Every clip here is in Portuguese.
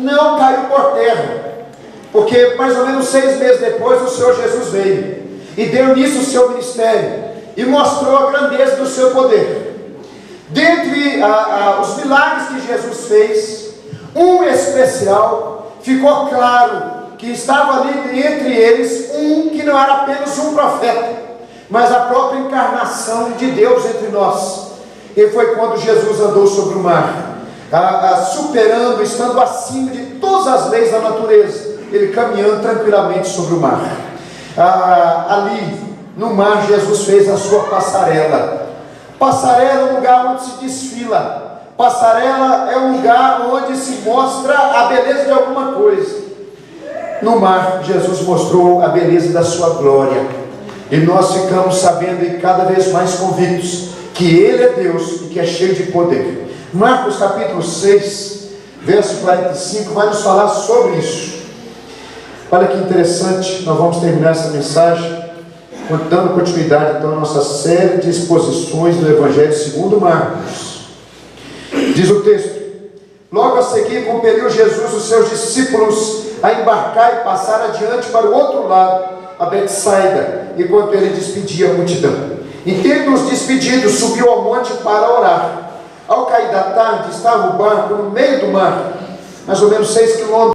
não caiu por terra, porque mais ou menos 6 meses depois o Senhor Jesus veio e deu nisso o seu ministério e mostrou a grandeza do seu poder. Dentre os milagres que Jesus fez, um especial, ficou claro que estava ali entre eles um que não era apenas um profeta, mas a própria encarnação de Deus entre nós. E foi quando Jesus andou sobre o mar, superando, estando acima de todas as leis da natureza, ele caminhando tranquilamente sobre o mar. Ali no mar Jesus fez a sua passarela. Passarela é um lugar onde se desfila. Passarela é um lugar onde se mostra a beleza de alguma coisa. No mar Jesus mostrou a beleza da sua glória, e nós ficamos sabendo e cada vez mais convictos que Ele é Deus e que é cheio de poder. Marcos capítulo 6 verso 45 vai nos falar sobre isso. Olha que interessante, nós vamos terminar essa mensagem dando continuidade então à nossa série de exposições do Evangelho segundo Marcos. Diz o texto: logo a seguir compeliu Jesus os seus discípulos a embarcar e passar adiante para o outro lado, a Betsaida, enquanto ele despedia a multidão. E tendo-os despedido, subiu ao monte para orar. Ao cair da tarde, estava o barco no meio do mar, mais ou menos 6 quilômetros,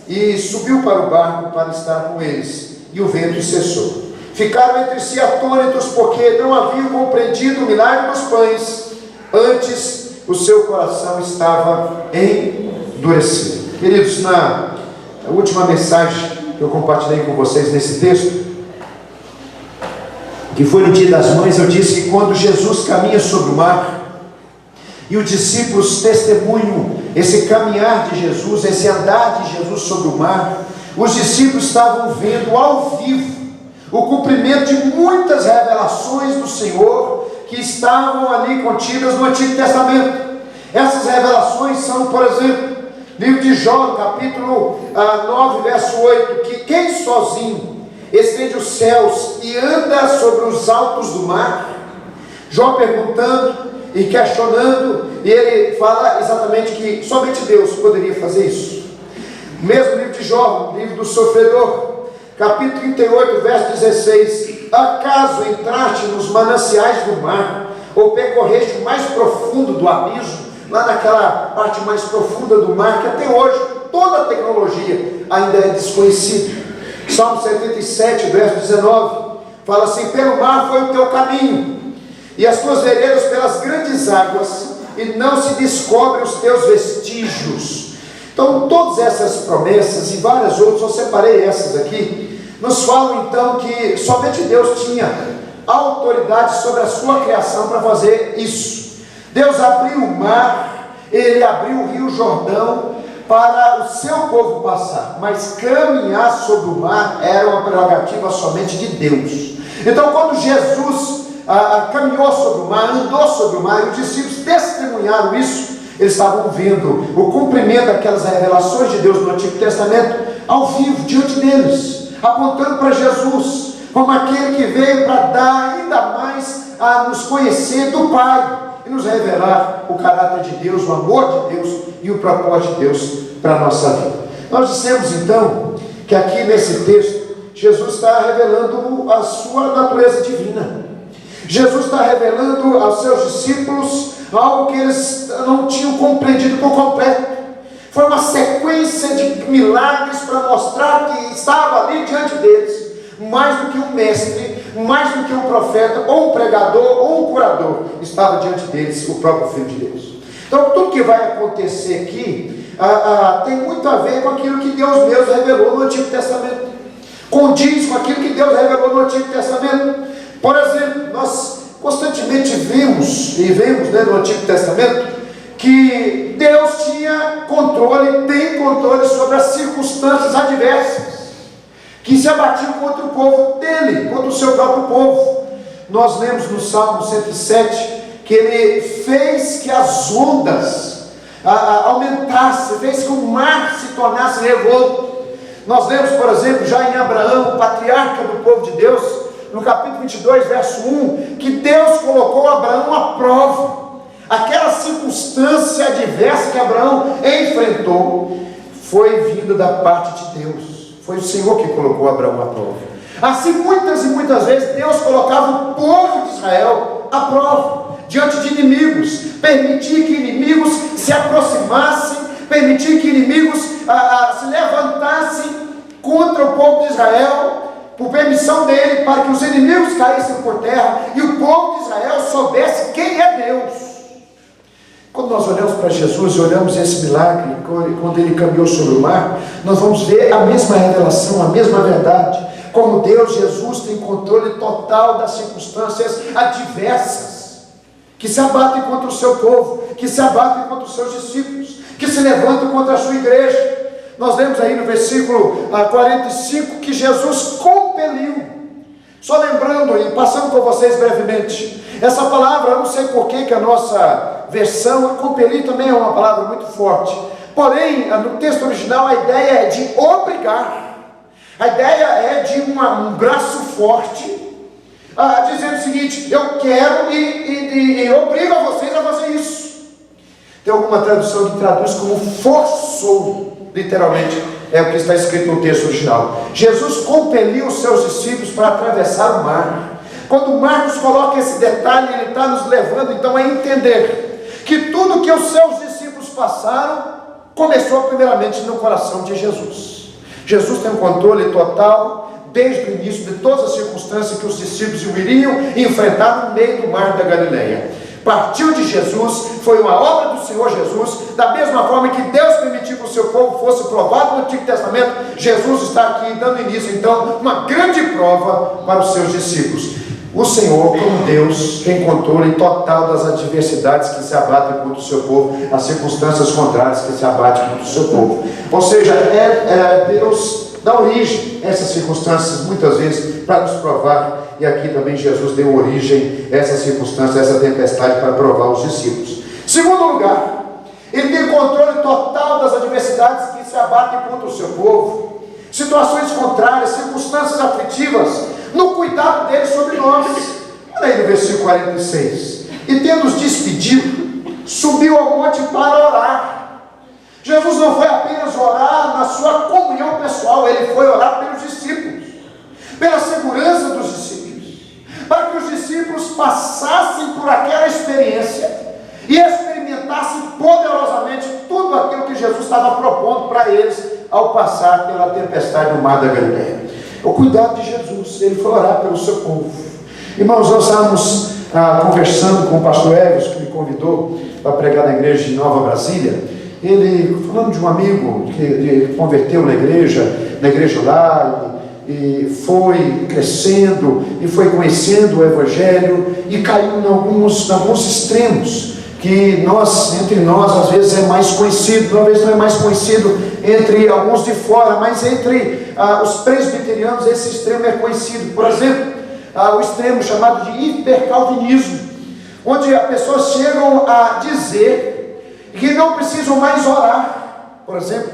e subiu para o barco para estar com eles, e o vento cessou. Ficaram entre si atônitos, porque não haviam compreendido o milagre dos pães, antes o seu coração estava endurecido. Queridos, na última mensagem que eu compartilhei com vocês nesse texto, que foi no Dia das Mães, eu disse que quando Jesus caminha sobre o mar, e os discípulos testemunham esse caminhar de Jesus, esse andar de Jesus sobre o mar, os discípulos estavam vendo ao vivo o cumprimento de muitas revelações do Senhor que estavam ali contidas no Antigo Testamento. Essas revelações são, por exemplo, livro de Jó, capítulo 9, verso 8, que quem sozinho estende os céus e anda sobre os altos do mar? Jó perguntando e questionando, e ele fala exatamente que somente Deus poderia fazer isso. Mesmo livro de Jó, livro do sofredor, capítulo 38, verso 16: acaso entraste nos mananciais do mar, ou percorreste o mais profundo do abismo, lá naquela parte mais profunda do mar, que até hoje toda a tecnologia ainda é desconhecida. Salmo 77, verso 19, fala assim: pelo mar foi o teu caminho, e as tuas veredas pelas grandes águas, e não se descobrem os teus vestígios. Então todas essas promessas e várias outras, eu separei essas aqui, nos falam então que somente Deus tinha autoridade sobre a sua criação para fazer isso. Deus abriu o mar, Ele abriu o rio Jordão para o seu povo passar, mas caminhar sobre o mar era uma prerrogativa somente de Deus. Então quando Jesus caminhou sobre o mar, andou sobre o mar, e os discípulos testemunharam isso, eles estavam vendo o cumprimento daquelas revelações de Deus no Antigo Testamento ao vivo, diante deles, apontando para Jesus como aquele que veio para dar ainda mais a nos conhecer do Pai e nos revelar o caráter de Deus, o amor de Deus e o propósito de Deus para a nossa vida. Nós dissemos então que aqui nesse texto Jesus está revelando a sua natureza divina. Jesus está revelando aos seus discípulos algo que eles não tinham compreendido por completo. Foi uma sequência de milagres para mostrar que estava ali diante deles, mais do que um mestre, mais do que um profeta, ou um pregador, ou um curador, estava diante deles o próprio Filho de Deus. Então tudo que vai acontecer aqui tem muito a ver com aquilo que Deus mesmo revelou no Antigo Testamento, condiz com aquilo que Deus revelou no Antigo Testamento. Por exemplo, nós constantemente vimos no Antigo Testamento que Deus tinha controle, tem controle sobre as circunstâncias adversas que se abatiam contra o povo dele, contra o seu próprio povo. Nós lemos no Salmo 107 que ele fez que as ondas aumentassem, fez que o mar se tornasse revolto. Nós lemos, por exemplo, já em Abraão, o patriarca do povo de Deus, no capítulo 22, verso 1, que Deus colocou Abraão à prova, Aquela circunstância adversa que Abraão enfrentou foi vinda da parte de Deus. Foi o Senhor que colocou Abraão à prova. Assim, muitas e muitas vezes, Deus colocava o povo de Israel à prova, diante de inimigos, permitir que inimigos se aproximassem, permitir que inimigos se levantassem contra o povo de Israel, por permissão dele, para que os inimigos caíssem por terra e o povo de Israel soubesse quem é Deus. Quando nós olhamos para Jesus e olhamos esse milagre, quando ele caminhou sobre o mar, nós vamos ver a mesma revelação, a mesma verdade, como Deus, Jesus, tem controle total das circunstâncias adversas, que se abatem contra o seu povo, que se abatem contra os seus discípulos, que se levantam contra a sua igreja. Nós lemos aí no versículo 45 que Jesus compeliu. Só lembrando e passando com vocês brevemente, essa palavra, eu não sei por que a nossa versão, compelir também é uma palavra muito forte, porém, no texto original a ideia é de obrigar, a ideia é de um braço forte, dizendo o seguinte: eu quero e obrigo a vocês a fazer isso. Tem alguma tradução que traduz como forçou, literalmente, é o que está escrito no texto original. Jesus compeliu os seus discípulos para atravessar o mar. Quando Marcos coloca esse detalhe, ele está nos levando então a entender que tudo que os seus discípulos passaram começou primeiramente no coração de Jesus. Jesus tem um controle total desde o início de todas as circunstâncias que os discípulos iriam enfrentar no meio do mar da Galileia. Partiu de Jesus, foi uma obra do Senhor Jesus, da mesma forma que Deus permitiu que o seu povo fosse provado no Antigo Testamento. Jesus está aqui dando início então uma grande prova para os seus discípulos. O Senhor, como Deus, tem controle total das adversidades que se abatem contra o seu povo, as circunstâncias contrárias que se abatem contra o seu povo. Ou seja, Deus dá origem a essas circunstâncias, muitas vezes, para nos provar. E aqui também Jesus deu origem a essa circunstância, a essa tempestade, para provar os discípulos. Segundo lugar, ele tem controle total das adversidades que se abatem contra o seu povo, situações contrárias, circunstâncias aflitivas, no cuidado dele sobre nós. Olha aí no versículo 46. E tendo-os despedido, subiu ao monte para orar. Jesus não foi apenas orar na sua comunhão pessoal, ele foi orar pelos discípulos, pela segurança dos discípulos, para que os discípulos passassem por aquela experiência e experimentassem poderosamente tudo aquilo que Jesus estava propondo para eles ao passar pela tempestade no mar da Galileia. O cuidado de Jesus, ele foi orar pelo seu povo. Irmãos, nós estávamos conversando com o pastor Evers, que me convidou para pregar na igreja de Nova Brasília. Ele, falando de um amigo que converteu na igreja lá, e foi crescendo, e foi conhecendo o Evangelho, e caiu em alguns extremos, que entre nós, às vezes é mais conhecido, talvez não é mais conhecido entre alguns de fora, mas entre os presbiterianos, esse extremo é conhecido. Por exemplo, o extremo chamado de hipercalvinismo, onde as pessoas chegam a dizer que não precisam mais orar, por exemplo,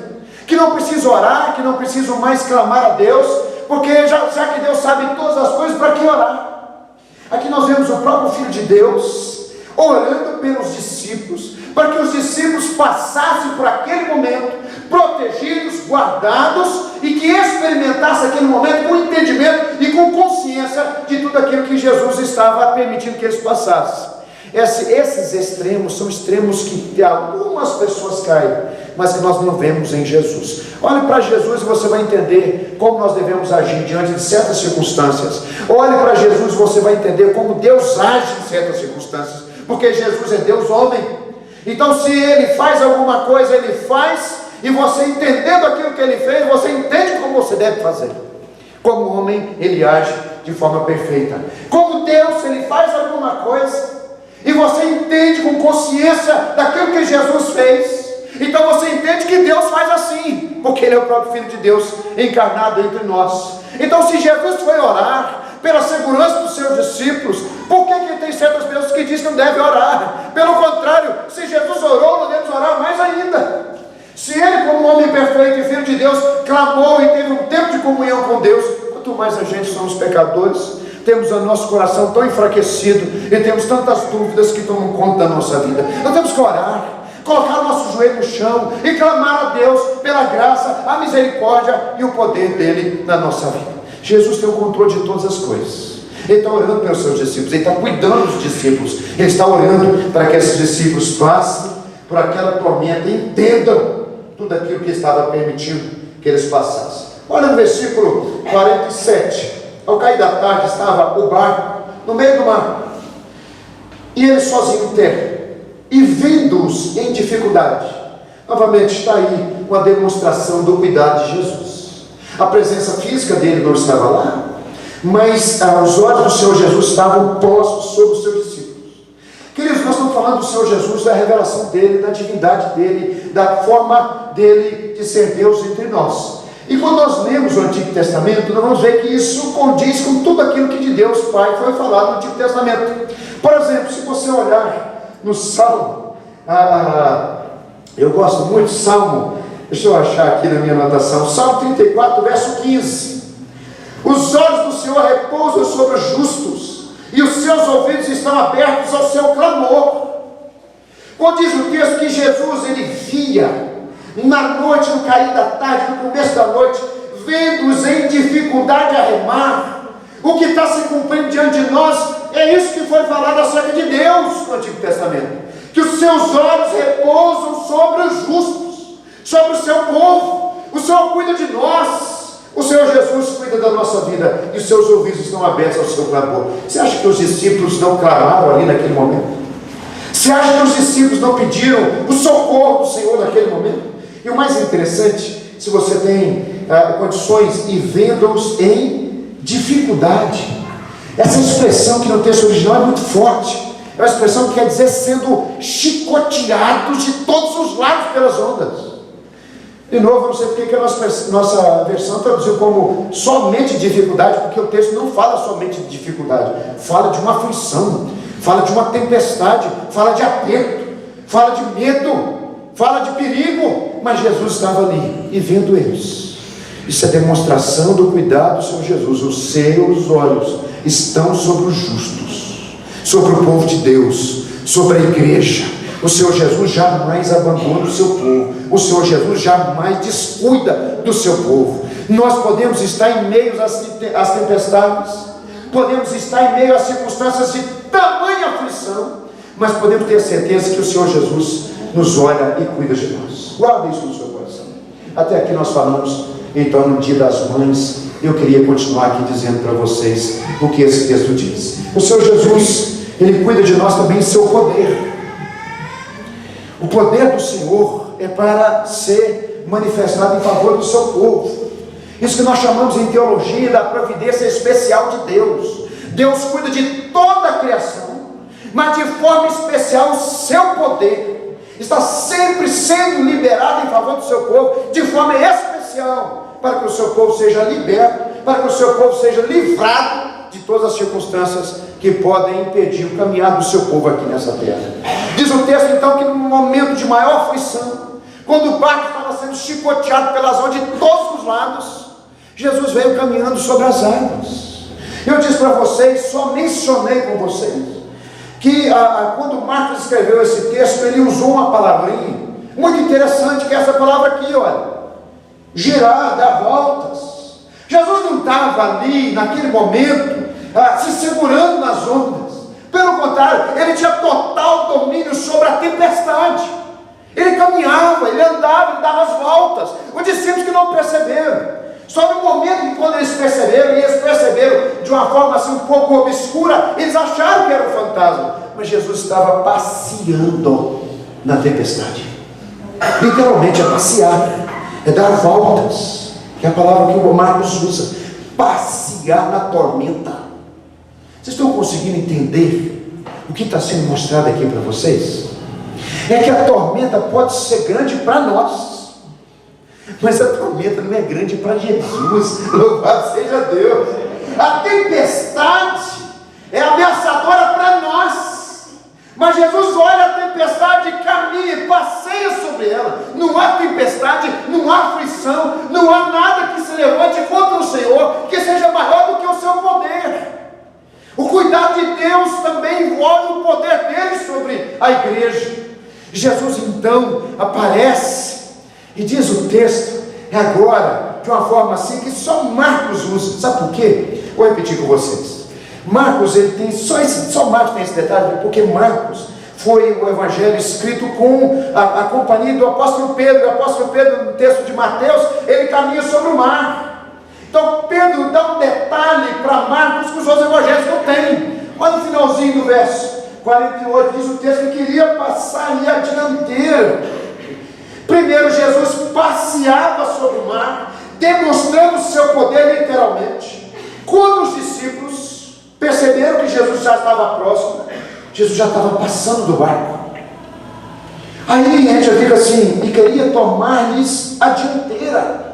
que não precisam orar, que não precisam mais clamar a Deus, porque já que Deus sabe todas as coisas, para que orar? Aqui nós vemos o próprio Filho de Deus orando pelos discípulos, para que os discípulos passassem por aquele momento, protegidos, guardados, e que experimentassem aquele momento com entendimento e com consciência de tudo aquilo que Jesus estava permitindo que eles passassem. Esses extremos são extremos que algumas pessoas caem, mas que nós não vemos em Jesus. Olhe para Jesus e você vai entender como nós devemos agir diante de certas circunstâncias. Olhe para Jesus e você vai entender como Deus age em certas circunstâncias, porque Jesus é Deus homem. Então, se ele faz alguma coisa, ele faz, e você entendendo aquilo que ele fez, você entende como você deve fazer. Como homem, ele age de forma perfeita. Como Deus, ele faz alguma coisa e você entende com consciência daquilo que Jesus fez, então você entende que Deus faz assim, porque ele é o próprio Filho de Deus encarnado entre nós. Então, se Jesus foi orar pela segurança dos seus discípulos, por que tem certas pessoas que dizem que não devem orar? Pelo contrário, se Jesus orou, nós devemos orar mais ainda. Se ele, como homem perfeito e Filho de Deus, clamou e teve um tempo de comunhão com Deus, quanto mais a gente somos pecadores, temos o nosso coração tão enfraquecido e temos tantas dúvidas que tomam conta da nossa vida. Nós temos que orar, colocar o nosso joelho no chão e clamar a Deus pela graça, a misericórdia e o poder dele na nossa vida. Jesus tem o controle de todas as coisas. Ele está orando pelos seus discípulos, ele está cuidando dos discípulos, ele está orando para que esses discípulos passem por aquela tormenta e entendam tudo aquilo que estava permitindo que eles passassem. Olha no versículo 47. Ao cair da tarde estava o barco no meio do mar, e ele sozinho em terra, e vendo-os em dificuldade. Novamente está aí uma demonstração do cuidado de Jesus. A presença física dele não estava lá, mas os olhos do Senhor Jesus estavam postos sobre os seus discípulos. Queridos, nós estamos falando do Senhor Jesus, da revelação dele, da divindade dele, da forma dele de ser Deus entre nós. E quando nós lemos o Antigo Testamento, nós vamos ver que isso condiz com tudo aquilo que de Deus Pai foi falado no Antigo Testamento. Por exemplo, se você olhar no Salmo, eu gosto muito do Salmo, deixa eu achar aqui na minha anotação, Salmo 34, verso 15. Os olhos do Senhor repousam sobre os justos, e os seus ouvidos estão abertos ao seu clamor. Quando diz o texto que Jesus, ele via, na noite, no cair da tarde, no começo da noite, vendo-os em dificuldade a remar, o que está se cumprindo diante de nós, é isso que foi falado acerca de Deus no Antigo Testamento, que os seus olhos repousam sobre os justos, sobre o seu povo. O Senhor cuida de nós, o Senhor Jesus cuida da nossa vida, e os seus ouvidos estão abertos ao seu clamor. Você acha que os discípulos não clamaram ali naquele momento? Você acha que os discípulos não pediram o socorro do Senhor naquele momento? E o mais interessante, se você tem condições, e vendo-os em dificuldade. Essa expressão que no texto original é muito forte. É uma expressão que quer dizer sendo chicoteados de todos os lados pelas ondas. De novo, eu não sei porque que a nossa versão traduziu como somente dificuldade, porque o texto não fala somente de dificuldade, fala de uma aflição, fala de uma tempestade, fala de aperto, fala de medo, fala de perigo. Mas Jesus estava ali e vendo eles. Isso é demonstração do cuidado do Senhor Jesus. Os seus olhos estão sobre os justos, sobre o povo de Deus, sobre a igreja. O Senhor Jesus jamais abandona o seu povo. O Senhor Jesus jamais descuida do seu povo. Nós podemos estar em meio às tempestades, podemos estar em meio às circunstâncias de tamanha aflição, mas podemos ter certeza que o Senhor Jesus nos olha e cuida de nós. Guarda isso no seu coração. Até aqui nós falamos então no Dia das Mães. Eu queria continuar aqui dizendo para vocês o que esse texto diz. O Senhor Jesus, ele cuida de nós também em seu poder. O poder do Senhor é para ser manifestado em favor do seu povo. Isso que nós chamamos em teologia da providência especial de Deus. Deus cuida de toda a criação, mas de forma especial o seu poder está sempre sendo liberado em favor do seu povo, de forma especial, para que o seu povo seja liberto, para que o seu povo seja livrado de todas as circunstâncias que podem impedir o caminhar do seu povo aqui nessa terra. Diz o texto então que no momento de maior aflição, quando o barco estava sendo chicoteado pelas ondas de todos os lados, Jesus veio caminhando sobre as águas. Eu disse para vocês, só mencionei com vocês, que quando Marcos escreveu esse texto, ele usou uma palavrinha muito interessante, que é essa palavra aqui, olha, girar, dar voltas. Jesus não estava ali naquele momento se segurando nas ondas, pelo contrário, ele tinha total domínio sobre a tempestade. Ele caminhava, ele andava, ele dava as voltas. Os discípulos que não perceberam, só no momento que quando eles perceberam, e eles perceberam de uma forma assim um pouco obscura, eles acharam que era um fantasma, mas Jesus estava passeando na tempestade. Literalmente é passear, é dar voltas, que é a palavra que o Marcos usa, passear na tormenta. Vocês estão conseguindo entender o que está sendo mostrado aqui para vocês? É que a tormenta pode ser grande para nós, mas a tormenta não é grande para Jesus. Louvado seja Deus. A tempestade é ameaçadora para nós, mas Jesus olha a tempestade e caminha e passeia sobre ela. Não há tempestade, não há aflição, não há nada que se levante contra o Senhor que seja maior do que o seu poder. a igreja. Jesus então aparece e diz o texto, agora, de uma forma assim que só Marcos usa. Sabe por quê? Vou repetir com vocês. Marcos, ele tem só Marcos tem esse detalhe, porque Marcos foi o evangelho escrito com a companhia do apóstolo Pedro. O apóstolo Pedro, no texto de Mateus, ele caminha sobre o mar. Então Pedro dá um detalhe para Marcos que os outros evangelhos não têm. Olha no finalzinho do verso 48, diz o texto que queria passar ali a dianteira. Primeiro, Jesus passeava sobre o mar, demonstrando o seu poder literalmente. Quando os discípulos perceberam que Jesus já estava próximo, Jesus já estava passando do barco. Aí a gente fica assim, e queria tomar-lhes a dianteira.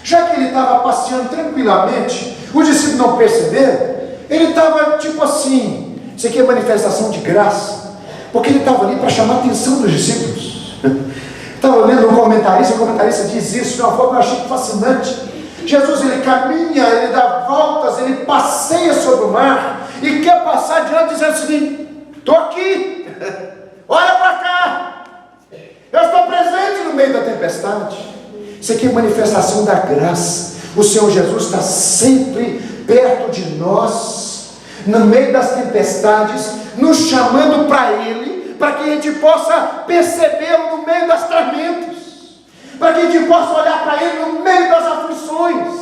Já que ele estava passeando tranquilamente, os discípulos não perceberam, ele estava tipo assim, isso aqui é manifestação de graça, porque ele estava ali para chamar a atenção dos discípulos. Estava lendo o comentarista diz isso de uma forma que eu achei fascinante. Jesus, ele caminha, ele dá voltas, ele passeia sobre o mar, e quer passar adiante dizendo o seguinte: estou aqui, olha para cá, eu estou presente no meio da tempestade. Isso aqui é manifestação da graça. O Senhor Jesus está sempre perto de nós, no meio das tempestades, nos chamando para Ele, para que a gente possa percebê-lo no meio das tormentas, para que a gente possa olhar para Ele no meio das aflições.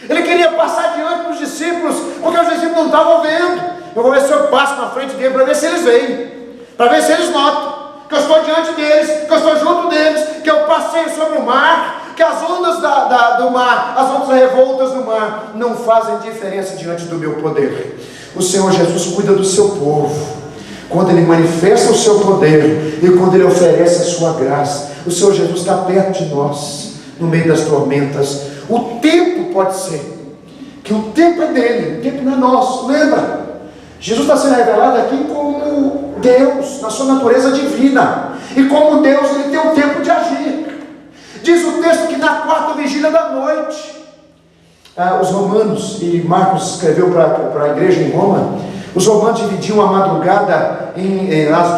Ele queria passar diante dos discípulos, porque os discípulos não estavam vendo. Eu vou ver se eu passo na frente dele, para ver se eles veem, para ver se eles notam que eu estou diante deles, que eu estou junto deles, que eu passei sobre o mar, que as ondas do mar, as ondas revoltas do mar, não fazem diferença diante do meu poder. O Senhor Jesus cuida do seu povo, quando Ele manifesta o seu poder, e quando Ele oferece a sua graça. O Senhor Jesus está perto de nós, no meio das tormentas. O tempo pode ser, que o tempo é dele, o tempo não é nosso, lembra? Jesus está sendo revelado aqui como Deus, na sua natureza divina, e como Deus, Ele tem o tempo de agir. Diz o texto que na quarta vigília da noite, os romanos, e Marcos escreveu para a igreja em Roma, os romanos dividiam a madrugada às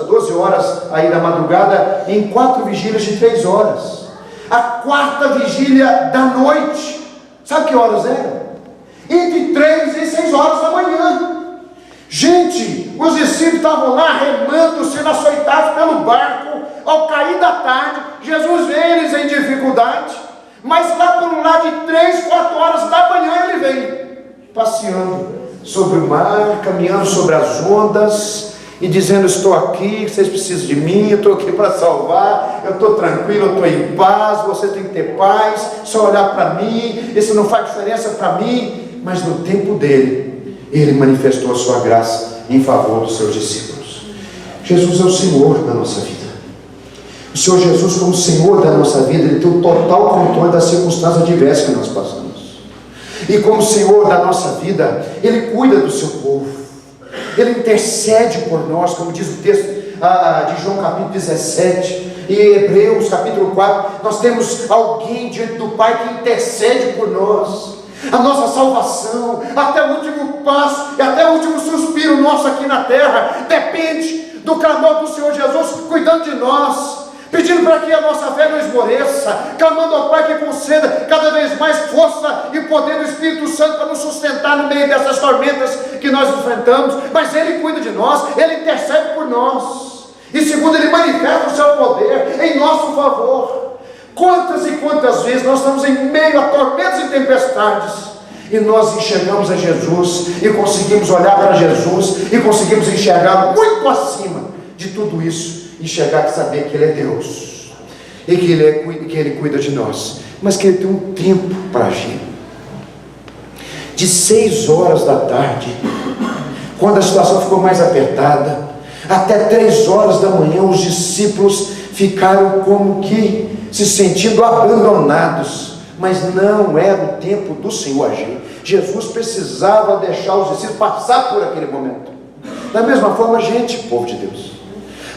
12 horas aí da madrugada em 4 vigílias de 3 horas. A quarta vigília da noite, sabe que horas eram? Entre 3 e 6 horas da manhã. Gente, os discípulos estavam lá remando, sendo açoitados pelo barco. Ao cair da tarde, Jesus vê eles em dificuldade, mas lá por lá de 3, 4 horas da manhã ele vem passeando sobre o mar, caminhando sobre as ondas e dizendo: estou aqui, vocês precisam de mim, eu estou aqui para salvar, eu estou tranquilo, eu estou em paz, você tem que ter paz, só olhar para mim, isso não faz diferença para mim. Mas no tempo dele, ele manifestou a sua graça em favor dos seus discípulos. Jesus é o Senhor da nossa vida. O Senhor Jesus, como Senhor da nossa vida, Ele tem o total controle das circunstâncias diversas que nós passamos. E como Senhor da nossa vida, Ele cuida do seu povo, Ele intercede por nós, como diz o texto de João capítulo 17, e Hebreus capítulo 4, nós temos alguém diante do Pai que intercede por nós. A nossa salvação, até o último passo e até o último suspiro nosso aqui na terra, depende do clamor do Senhor Jesus cuidando de nós, pedindo para que a nossa fé não esmoreça, clamando ao Pai que conceda cada vez mais força e poder do Espírito Santo para nos sustentar no meio dessas tormentas que nós enfrentamos. Mas Ele cuida de nós, Ele intercede por nós, e segundo, Ele manifesta o seu poder em nosso favor. Quantas e quantas vezes nós estamos em meio a tormentas e tempestades, e nós enxergamos a Jesus, e conseguimos olhar para Jesus, e conseguimos enxergar muito acima de tudo isso, enxergar e saber que Ele é Deus, e que Ele cuida de nós, mas que Ele tem um tempo para agir. De 6 horas da tarde, quando a situação ficou mais apertada, até 3 horas da manhã, os discípulos ficaram como que se sentindo abandonados, mas não era o tempo do Senhor agir. Jesus precisava deixar os discípulos passar por aquele momento. Da mesma forma, gente, povo de Deus,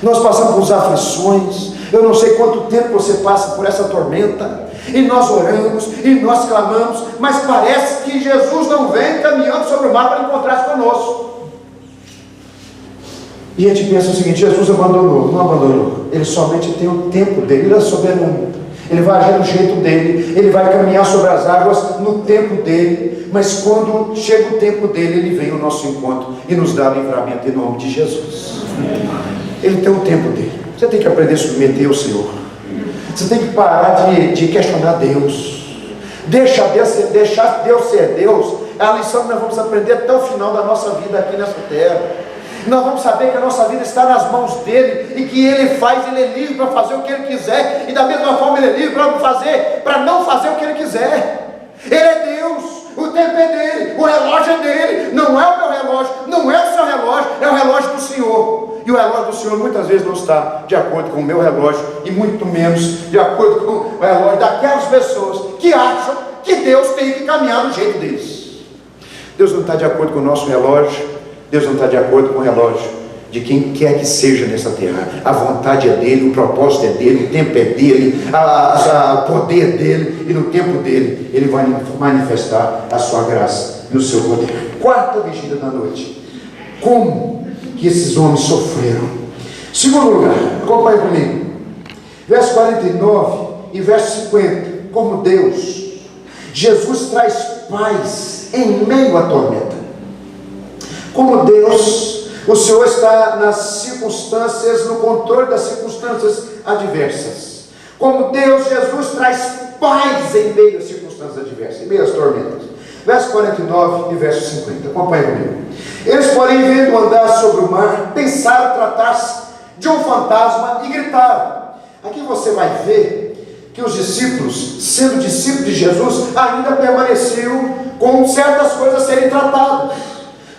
nós passamos por aflições. Eu não sei quanto tempo você passa por essa tormenta, e nós oramos, e nós clamamos, mas parece que Jesus não vem caminhando sobre o mar para encontrar-se conosco. E a gente pensa o seguinte: Jesus abandonou. Não abandonou. Ele somente tem o tempo dele. Ele é soberano. Ele vai agir do jeito dele. Ele vai caminhar sobre as águas no tempo dele. Mas quando chega o tempo dele, ele vem ao nosso encontro e nos dá livramento em nome de Jesus. Ele tem o tempo dele. Você tem que aprender a submeter ao Senhor. Você tem que parar de questionar Deus. Deixar Deus ser Deus. É a lição que nós vamos aprender até o final da nossa vida aqui nessa terra. Nós vamos saber que a nossa vida está nas mãos dele e que ele é livre para fazer o que ele quiser, e da mesma forma ele é livre para não fazer o que ele quiser. Ele é Deus, o tempo é dele, o relógio é dele, não é o meu relógio, não é o seu relógio, é o relógio do Senhor. E o relógio do Senhor muitas vezes não está de acordo com o meu relógio, e muito menos de acordo com o relógio daquelas pessoas que acham que Deus tem que caminhar do jeito deles. Deus não está de acordo com o nosso relógio. Deus não está de acordo com o relógio de quem quer que seja nessa terra. A vontade é dele, o propósito é dele, o tempo é dele, o poder é dele, e no tempo dele ele vai manifestar a sua graça e o seu poder. Quarta vigília da noite. Como que esses homens sofreram? Segundo lugar, acompanhe comigo, verso 49 e verso 50. Como Deus, Jesus traz paz em meio à tormenta. Como Deus, o Senhor está nas circunstâncias, no controle das circunstâncias adversas. Como Deus, Jesus traz paz em meio às circunstâncias adversas, em meio às tormentas. Verso 49 e verso 50, acompanhe comigo. Eles, porém, vendo andar sobre o mar, pensaram tratar-se de um fantasma e gritaram. Aqui você vai ver que os discípulos, sendo discípulos de Jesus, ainda permaneciam com certas coisas a serem tratadas.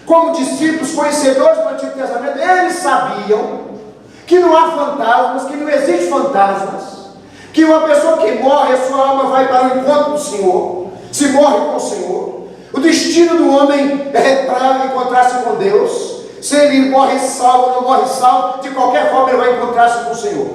Como discípulos, conhecedores do Antigo Testamento, eles sabiam que não há fantasmas, que não existe fantasmas, que uma pessoa que morre, a sua alma vai para o encontro do Senhor, se morre com o Senhor. O destino do homem é para encontrar-se com Deus. Se ele morre salvo ou não morre salvo, de qualquer forma ele vai encontrar-se com o Senhor.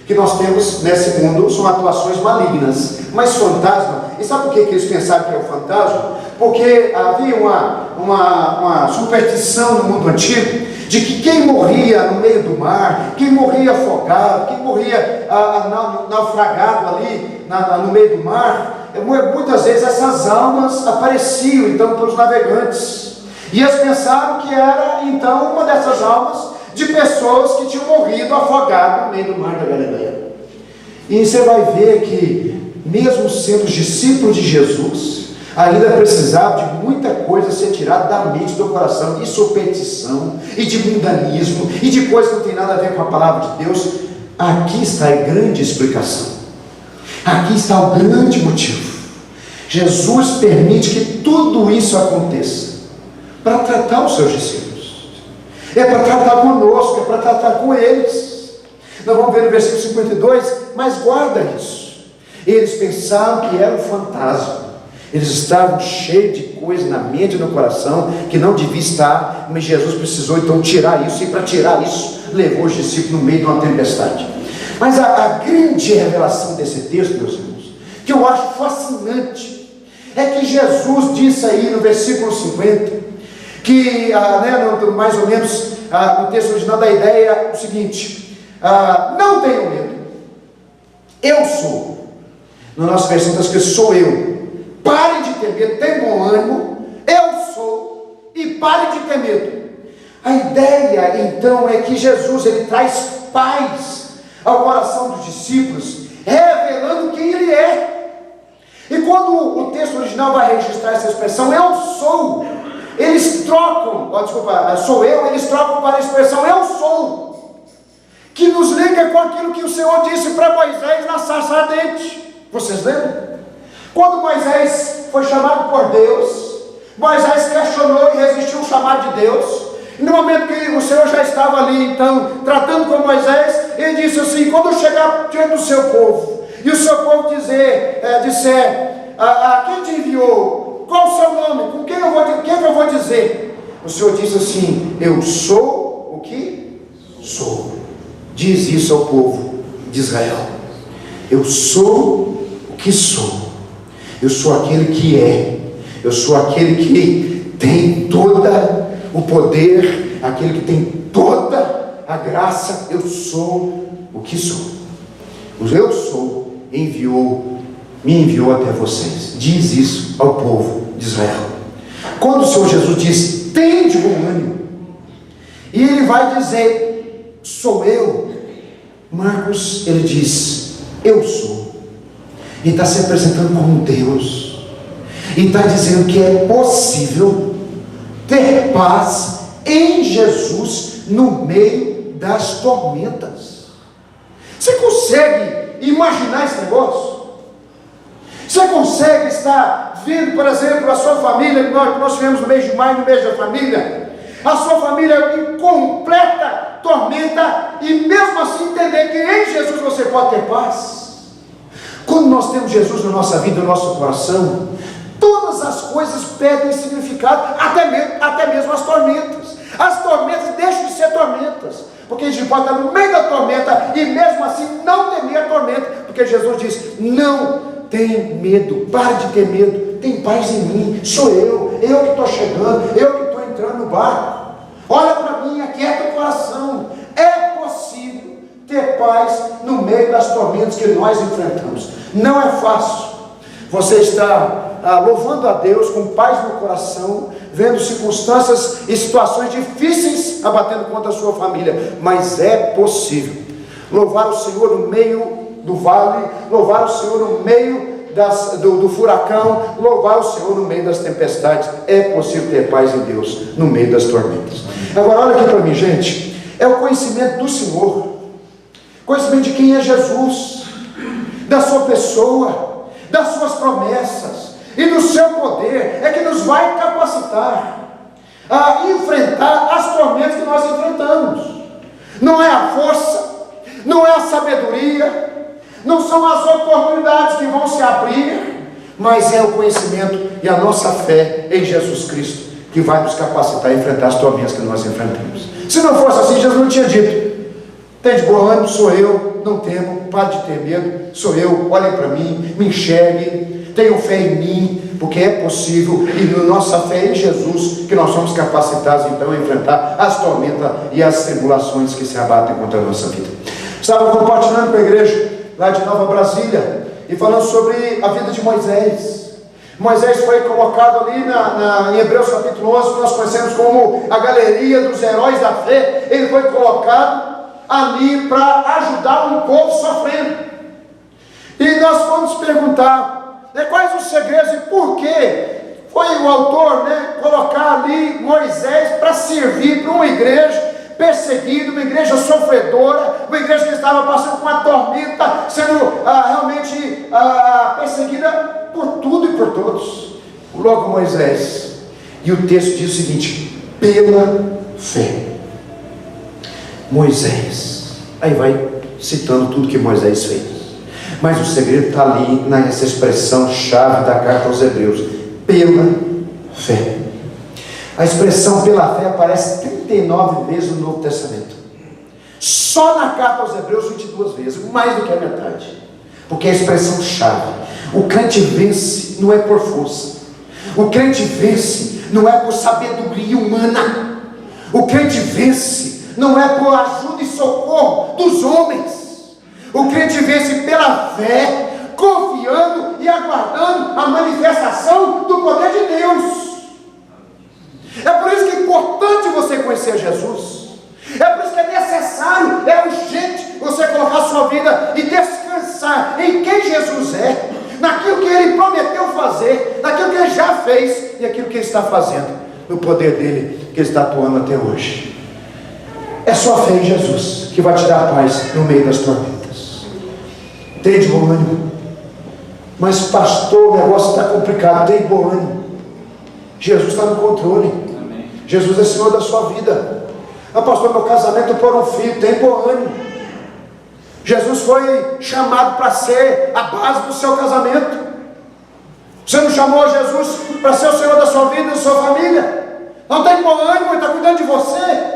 Que nós temos nesse mundo são atuações malignas, mas fantasma. E sabe por que eles pensaram que é o fantasma? Porque havia uma superstição no mundo antigo de que quem morria no meio do mar, quem morria afogado, quem morria naufragado ali no meio do mar, muitas vezes essas almas apareciam então para os navegantes, e eles pensaram que era então uma dessas almas de pessoas que tinham morrido afogado no meio do mar da Galileia. E você vai ver que mesmo sendo discípulos de Jesus, ainda precisava de muita coisa ser tirada da mente, do coração, de superstição e de mundanismo e de coisas que não tem nada a ver com a palavra de Deus. Aqui está a grande explicação, aqui está o grande motivo. Jesus permite que tudo isso aconteça para tratar os seus discípulos, é para tratar conosco, é para tratar com eles. Nós vamos ver no versículo 52, mas guarda isso. Eles pensavam que era um fantasma. Eles estavam cheios de coisa na mente e no coração que não devia estar, mas Jesus precisou então tirar isso, e para tirar isso, levou os discípulos no meio de uma tempestade. Mas a grande revelação desse texto, meus irmãos, que eu acho fascinante, é que Jesus disse aí no versículo 50, que mais ou menos no texto original da ideia é o seguinte: não tenham medo, eu sou. Na nossa versão está escrito: sou eu. Parem de ter medo, tenham bom ânimo, eu sou, e parem de ter medo. A ideia então é que Jesus ele traz paz ao coração dos discípulos, revelando quem ele é. E quando o texto original vai registrar essa expressão, eu sou, eles trocam, sou eu, eles trocam para a expressão eu sou, que nos liga com aquilo que o Senhor disse para Moisés na sarça ardente. Vocês lembram? Quando Moisés foi chamado por Deus, Moisés questionou e resistiu ao chamado de Deus. E no momento que o Senhor já estava ali, então, tratando com Moisés, ele disse assim: quando eu chegar diante do seu povo, e o seu povo disser, quem te enviou? Qual o seu nome? Com quem eu vou dizer? O Senhor disse assim: eu sou o que sou. Diz isso ao povo de Israel: eu sou o que sou. Eu sou aquele que é. Eu sou aquele que tem todo o poder, aquele que tem toda a graça, eu sou o que sou. O eu sou me enviou até vocês. Diz isso ao povo de Israel. Quando o Senhor Jesus diz, tende bom ânimo, e ele vai dizer, sou eu, Marcos, ele diz, eu sou. E está se apresentando como Deus, e está dizendo que é possível ter paz em Jesus no meio das tormentas. Você consegue imaginar esse negócio? Você consegue estar vendo, por exemplo, a sua família, que nós tivemos no mês de maio, no mês da família, a sua família em completa tormenta, e mesmo assim entender que em Jesus você pode ter paz? Quando nós temos Jesus na nossa vida, no nosso coração, todas as coisas perdem significado, até mesmo as tormentas. As tormentas deixam de ser tormentas, porque a gente pode estar no meio da tormenta e mesmo assim não temer a tormenta, porque Jesus diz, não tem medo, pare de ter medo, tem paz em mim, sou eu que estou chegando, eu que estou entrando no barco, olha para mim, aquieta o coração. É possível ter paz no meio das tormentas que nós enfrentamos. Não é fácil. Você está louvando a Deus com paz no coração, vendo circunstâncias e situações difíceis abatendo contra a sua família, mas é possível louvar o Senhor no meio do vale, louvar o Senhor no meio do furacão, louvar o Senhor no meio das tempestades. É possível ter paz em Deus no meio das tormentas. Agora olha aqui para mim, gente, é o conhecimento do Senhor, conhecimento de quem é Jesus, da sua pessoa, das suas promessas e do seu poder, é que nos vai capacitar a enfrentar as tormentas que nós enfrentamos. Não é a força, não é a sabedoria, não são as oportunidades que vão se abrir, mas é o conhecimento e a nossa fé em Jesus Cristo que vai nos capacitar a enfrentar as tormentas que nós enfrentamos. Se não fosse assim, Jesus não tinha dito, tem de bom ânimo, sou eu, não temo, pare de ter medo, sou eu, olhem para mim, me enxerguem, tenham fé em mim, porque é possível, e na nossa fé em Jesus, que nós somos capacitados então a enfrentar as tormentas e as tribulações que se abatem contra a nossa vida. Estava compartilhando com a igreja lá de Nova Brasília, e falando sobre a vida de Moisés. Moisés foi colocado ali em Hebreus capítulo 11, que nós conhecemos como a galeria dos heróis da fé. Ele foi colocado ali para ajudar um povo sofrendo. E nós vamos perguntar, quais os segredos e por que foi o autor colocar ali Moisés para servir para uma igreja perseguida, uma igreja sofredora, uma igreja que estava passando por uma tormenta, sendo realmente perseguida por tudo e por todos. Logo Moisés, e o texto diz o seguinte, pela fé. Moisés, aí vai citando tudo que Moisés fez, mas o segredo está ali nessa expressão chave da carta aos Hebreus, pela fé. A expressão pela fé aparece 39 vezes no Novo Testamento, só na carta aos Hebreus 22 vezes, mais do que a metade, porque é a expressão chave. O crente vence não é por força, o crente vence não é por sabedoria humana, o crente vence não é por ajuda e socorro dos homens, o crente vence pela fé, confiando e aguardando a manifestação do poder de Deus. É por isso que é importante você conhecer Jesus, é por isso que é necessário, é urgente você colocar a sua vida e descansar em quem Jesus é, naquilo que Ele prometeu fazer, naquilo que Ele já fez e aquilo que Ele está fazendo, no poder dEle que Ele está atuando até hoje. É só a fé em Jesus que vai te dar paz no meio das tormentas. Tem de bom ânimo. Mas pastor, o negócio está complicado. Tem de bom ânimo. Jesus está no controle. Amém. Jesus é Senhor da sua vida. Pastor, meu casamento por um filho. Tem bom ânimo. Jesus foi chamado para ser a base do seu casamento. Você não chamou Jesus para ser o Senhor da sua vida, da sua família? Não tem bom ânimo, Ele está cuidando de você.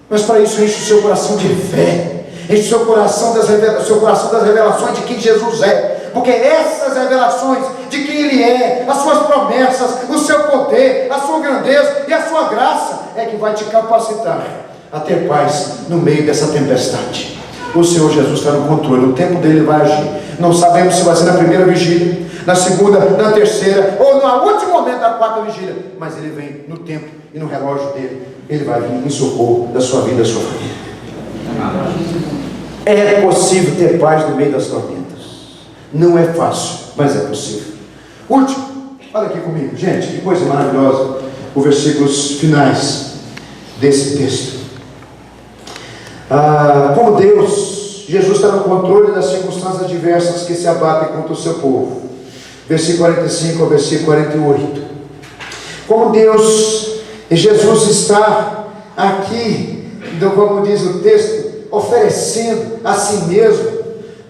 Mas para isso enche o seu coração de fé, enche o seu coração das revelações de quem Jesus é, porque essas revelações de quem Ele é, as suas promessas, o seu poder, a sua grandeza e a sua graça é que vai te capacitar a ter paz no meio dessa tempestade. O Senhor Jesus está no controle, o tempo dele vai agir. Não sabemos se vai ser na primeira vigília, na segunda, na terceira, ou no último momento da quarta vigília, mas ele vem no tempo e no relógio dele. Ele vai vir em socorro da sua vida, da sua família. É possível ter paz no meio das tormentas. Não é fácil, mas é possível. Último, olha aqui comigo, gente, que coisa maravilhosa, os versículos finais desse texto. Como Deus, Jesus está no controle das circunstâncias diversas que se abatem contra o seu povo. Versículo 45 ao versículo 48. Como Deus, Jesus está aqui, então, como diz o texto, oferecendo a si mesmo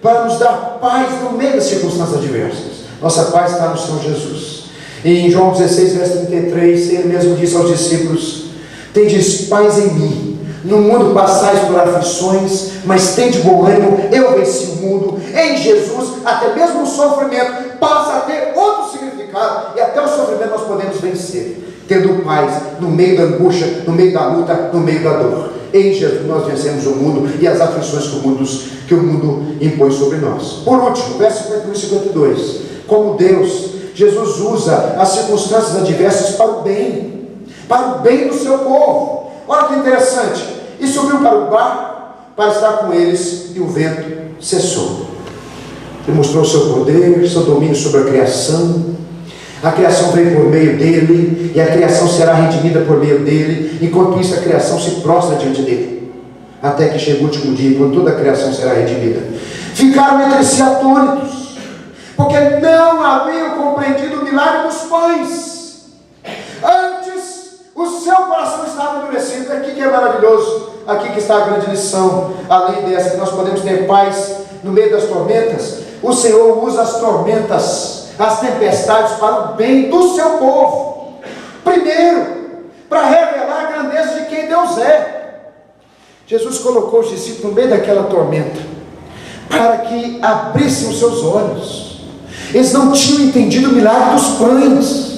para nos dar paz no meio das circunstâncias diversas. Nossa paz está no Senhor Jesus. E em João 16, verso 33, ele mesmo disse aos discípulos: tendes paz em mim. No mundo passais por aflições, mas tende bom ânimo, eu venci o mundo. Em Jesus, até mesmo o sofrimento passa a ter outro significado, e até o sofrimento nós podemos vencer, tendo paz no meio da angústia, no meio da luta, no meio da dor. Em Jesus nós vencemos o mundo e as aflições que o mundo impõe sobre nós. Por último, verso 51 e 52. Como Deus, Jesus usa as circunstâncias adversas para o bem do seu povo. Olha que interessante. E subiu para o barco para estar com eles, e o vento cessou. Ele mostrou o seu poder, seu domínio sobre a criação. A criação veio por meio dele, e a criação será redimida por meio dele. Enquanto isso, a criação se prostra diante dele, até que chega o último dia, quando toda a criação será redimida. Ficaram entre si atônitos, porque não haviam compreendido o milagre dos pães. Antes, o seu coração estava endurecido. Aqui que é maravilhoso, aqui que está a grande lição. Além dessa, que nós podemos ter paz no meio das tormentas. O Senhor usa as tormentas, as tempestades, para o bem do seu povo. Primeiro, para revelar a grandeza de quem Deus é. Jesus colocou os discípulos no meio daquela tormenta, para que abrissem os seus olhos. Eles não tinham entendido o milagre dos pães.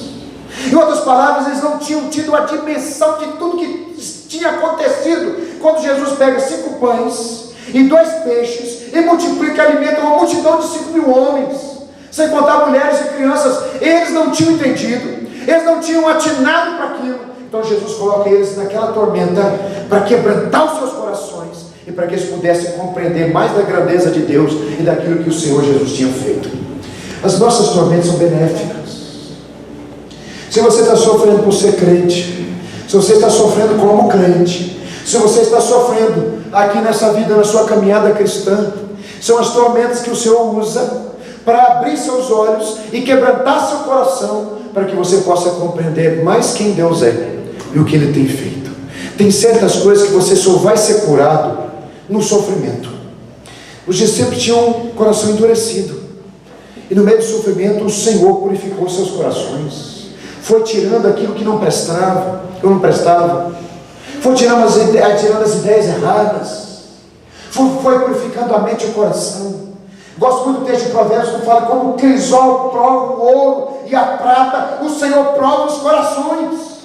Em outras palavras, eles não tinham tido a dimensão de tudo que tinha acontecido, quando Jesus pega 5 pães e 2 peixes, e multiplica e alimenta uma multidão de 5.000 homens, sem contar mulheres e crianças. Eles não tinham entendido, eles não tinham atinado para aquilo. Então Jesus coloca eles naquela tormenta para quebrantar os seus corações, e para que eles pudessem compreender mais da grandeza de Deus e daquilo que o Senhor Jesus tinha feito. As nossas tormentas são benéficas. Se você está sofrendo por ser crente, se você está sofrendo como crente, se você está sofrendo aqui nessa vida, na sua caminhada cristã, são as tormentas que o Senhor usa para abrir seus olhos e quebrantar seu coração, para que você possa compreender mais quem Deus é e o que Ele tem feito. Tem certas coisas que você só vai ser curado no sofrimento. Os discípulos tinham um coração endurecido, e no meio do sofrimento o Senhor purificou seus corações, foi tirando aquilo que não prestava, foi tirando as ideias erradas, foi purificando a mente e o coração. Gosto muito do texto de Provérbios, que fala: como o crisol prova o ouro e a prata, o Senhor prova os corações.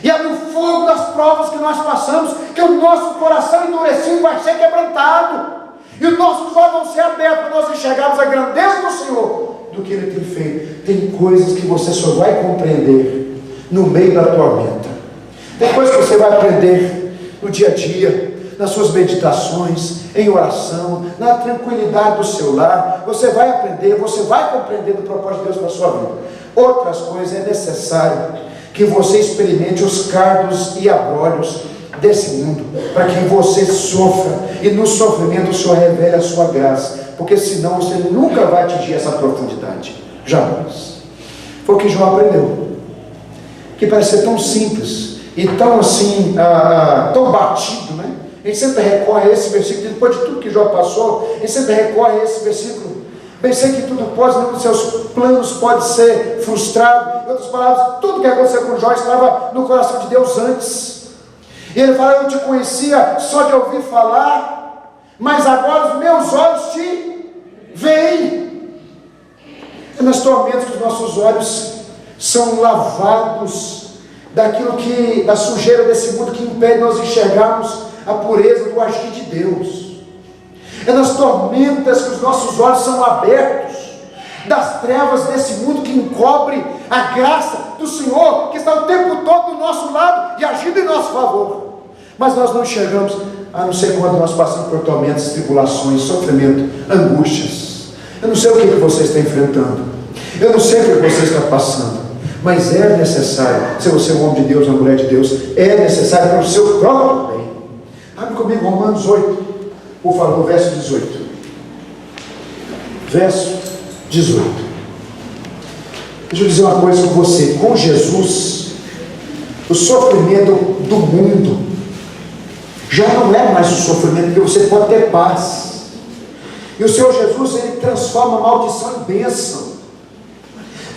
E é no fogo das provas que nós passamos que o nosso coração endurecido vai ser quebrantado, e os nossos olhos vão ser abertos para nós enxergarmos a grandeza do Senhor, do que Ele tem feito. Tem coisas que você só vai compreender no meio da tormenta. Tem coisas que você vai aprender no dia a dia, nas suas meditações, em oração, na tranquilidade do seu lar. Você vai aprender, você vai compreender do propósito de Deus na sua vida. Outras coisas é necessário que você experimente os cardos e abrolhos desse mundo, para que você sofra, e no sofrimento o Senhor revele a sua graça, porque senão você nunca vai atingir essa profundidade, jamais. Foi o que João aprendeu, que parece ser tão simples e tão assim, tão batido, né? A gente sempre recorre a esse versículo, depois de tudo que João passou, a gente sempre recorre a esse versículo. Pensei que tudo pode, nenhum dos seus planos pode ser frustrado. Em outras palavras, tudo que aconteceu com Jó estava no coração de Deus antes. E ele fala: eu te conhecia só de ouvir falar, mas agora os meus olhos te veem. É nas tormentas que os nossos olhos são lavados da sujeira desse mundo que impede nós enxergarmos a pureza do agir de Deus. É nas tormentas que os nossos olhos são abertos, das trevas desse mundo que encobre a graça do Senhor, que está o tempo todo do nosso lado e agindo em nosso favor. Mas nós não enxergamos, a não ser quando nós passamos por tormentos, tribulações, sofrimento, angústias. Eu não sei o que você está enfrentando, eu não sei o que você está passando, mas é necessário, se você é um homem de Deus, uma mulher de Deus, é necessário para o seu próprio bem. Abre comigo Romanos 8, por favor, verso 18. Verso 18. Deixa eu dizer uma coisa com você. Com Jesus, o sofrimento do mundo já não é mais o sofrimento, porque você pode ter paz. E o Senhor Jesus, Ele transforma a maldição em bênção.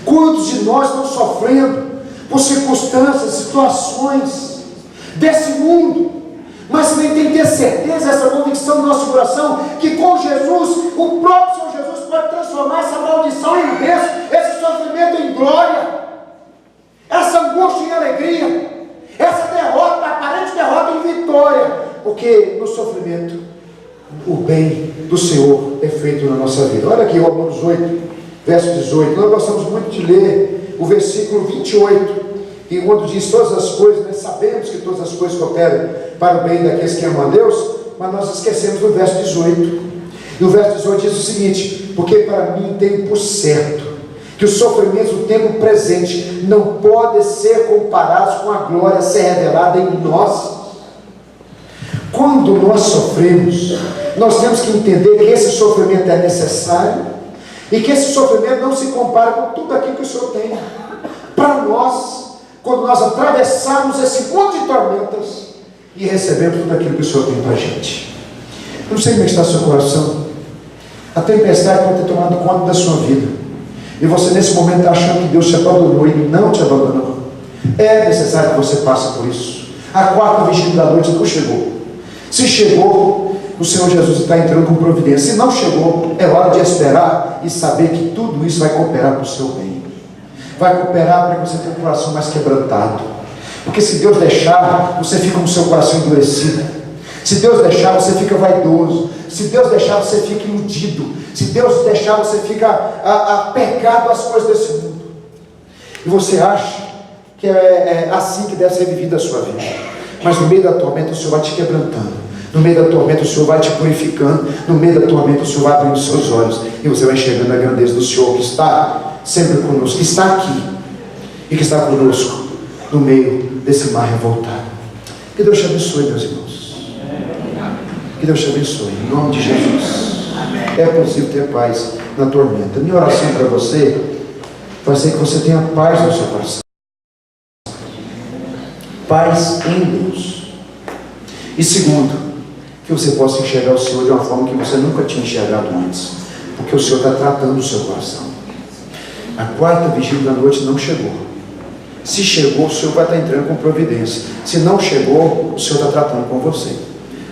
Quantos de nós estão sofrendo por circunstâncias, situações desse mundo, mas nem tem que ter certeza, essa convicção do nosso coração, que com Jesus, o próprio Senhor Jesus pode transformar essa maldição em bênção, esse sofrimento em glória, essa angústia em alegria, essa derrota, aparente derrota em vitória, porque no sofrimento o bem do Senhor é feito na nossa vida. Olha aqui, Romanos 8, verso 18. Nós gostamos muito de ler o versículo 28, que quando diz todas as coisas, nós sabemos que todas as coisas cooperam para o bem daqueles que amam a Deus, mas nós esquecemos do verso 18. E o verso 18 diz o seguinte: porque para mim tenho por certo que os sofrimentos do tempo presente não podem ser comparados com a glória a ser revelada em nós. Quando nós sofremos, nós temos que entender que esse sofrimento é necessário e que esse sofrimento não se compara com tudo aquilo que o Senhor tem para nós, quando nós atravessarmos esse mundo de tormentas e recebemos tudo aquilo que o Senhor tem para a gente. Eu não sei como está o seu coração. A tempestade pode ter tomado conta da sua vida, e você nesse momento está achando que Deus te abandonou, e não te abandonou. É necessário que você passe por isso. A quarta vigília da noite não chegou. Se chegou, o Senhor Jesus está entrando com providência. Se não chegou, é hora de esperar e saber que tudo isso vai cooperar para o seu bem. Vai cooperar para que você tenha um coração mais quebrantado. Porque se Deus deixar, você fica com o seu coração endurecido. Se Deus deixar, você fica vaidoso. Se Deus deixar, você fica iludido. Se Deus deixar, você fica apegado às coisas desse mundo. E você acha que é assim que deve ser vivida a sua vida. Mas no meio da tormenta o Senhor vai te quebrantando. No meio da tormenta o Senhor vai te purificando. No meio da tormenta o Senhor vai abrindo os seus olhos. E você vai enxergando a grandeza do Senhor que está sempre conosco, que está aqui e que está conosco no meio desse mar revoltado. Que Deus te abençoe, meus irmãos. Que Deus te abençoe, em nome de Jesus. É possível ter paz na tormenta. Minha oração para você vai ser que você tenha paz no seu coração. Paz em Deus. E segundo, que você possa enxergar o Senhor de uma forma que você nunca tinha enxergado antes, porque o Senhor está tratando o seu coração. A quarta vigília da noite não chegou. Se chegou, o Senhor vai estar entrando com providência. Se não chegou, o Senhor está tratando com você.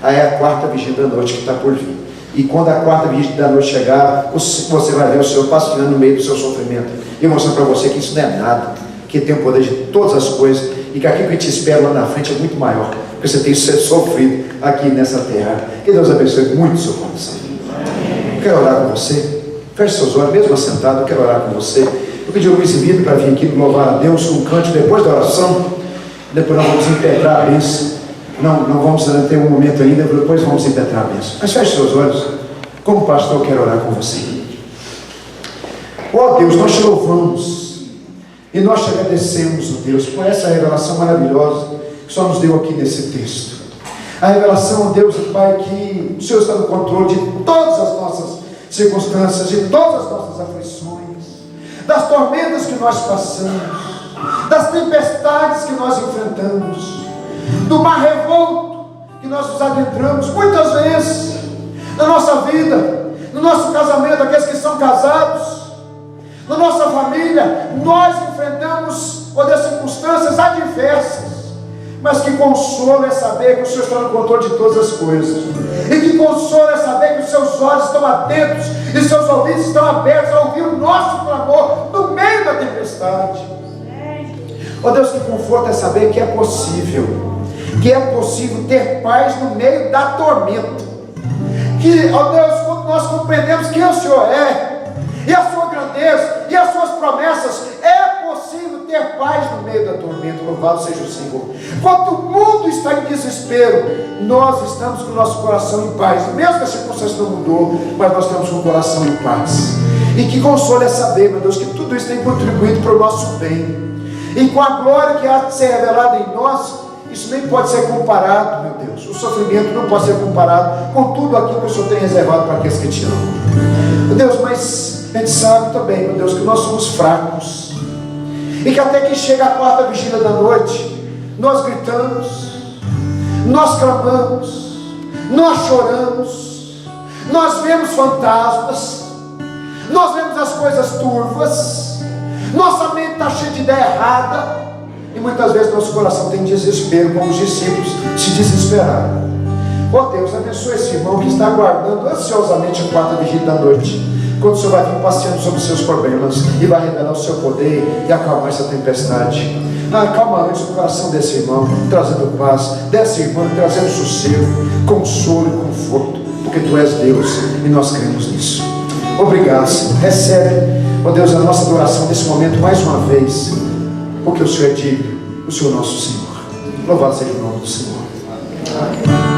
Aí é a quarta vigília da noite que está por vir. E quando a quarta vigília da noite chegar, você vai ver o Senhor passeando no meio do seu sofrimento e mostrando para você que isso não é nada, que tem o poder de todas as coisas e que aquilo que te espera lá na frente é muito maior, porque você tem sofrido aqui nessa terra. Que Deus abençoe muito o seu coração. Eu quero orar com você. Feche seus olhos, mesmo assentado, eu quero orar com você. Eu pedi ao Luiz e Vitor para vir aqui louvar a Deus com um canto depois da oração. Depois nós vamos impetrar a bênção. Não vamos ter um momento ainda, depois vamos impetrar a bênção. Mas feche seus olhos. Como pastor, eu quero orar com você. Ó Deus, nós te louvamos e nós te agradecemos, ó Deus, por essa revelação maravilhosa que só nos deu aqui nesse texto. A revelação, ó Deus e Pai, que o Senhor está no controle de todas as nossas circunstâncias, de todas as nossas aflições, das tormentas que nós passamos, das tempestades que nós enfrentamos, do mar revolto que nós nos adentramos muitas vezes na nossa vida, no nosso casamento, aqueles que são casados, na nossa família. Nós enfrentamos, ó Deus, circunstâncias adversas, mas que consolo é saber que o Senhor está no controle de todas as coisas, e que consolo é saber que os seus olhos estão atentos e seus ouvidos estão abertos a ouvir o nosso clamor no meio da tempestade. Ó Deus, que conforto é saber que é possível ter paz no meio da tormenta. Que, ó Deus, quando nós compreendemos quem o Senhor é, e a sua grandeza, e as suas promessas, é possível ter paz no meio da tormenta. Louvado seja o Senhor. Quando o mundo está em desespero, nós estamos com o nosso coração em paz, mesmo que a circunstância não mudou, mas nós estamos com o coração em paz. E que consolo é saber, meu Deus, que tudo isso tem contribuído para o nosso bem, e com a glória que há de ser revelada em nós, isso nem pode ser comparado, meu Deus. O sofrimento não pode ser comparado com tudo aquilo que o Senhor tem reservado para aqueles que te amam. Meu Deus, mas a gente sabe também, meu Deus, que nós somos fracos, e que até que chega a quarta vigília da noite, nós gritamos, nós clamamos, nós choramos, nós vemos fantasmas, nós vemos as coisas turvas, nossa mente está cheia de ideia errada, e muitas vezes nosso coração tem desespero, como os discípulos se desesperaram. Ó Deus, abençoa esse irmão que está aguardando ansiosamente a quarta vigília da noite, quando o Senhor vai vir passeando sobre os seus problemas e vai revelar o seu poder e acalmar essa tempestade. Acalma antes o coração desse irmão, trazendo paz, dessa irmã trazendo sossego, consolo e conforto, porque Tu és Deus e nós cremos nisso. Obrigado, Senhor. Recebe, ó Deus, a nossa adoração nesse momento mais uma vez, porque o Senhor é digno, o Senhor nosso Senhor. Louvado seja o nome do Senhor. Amém.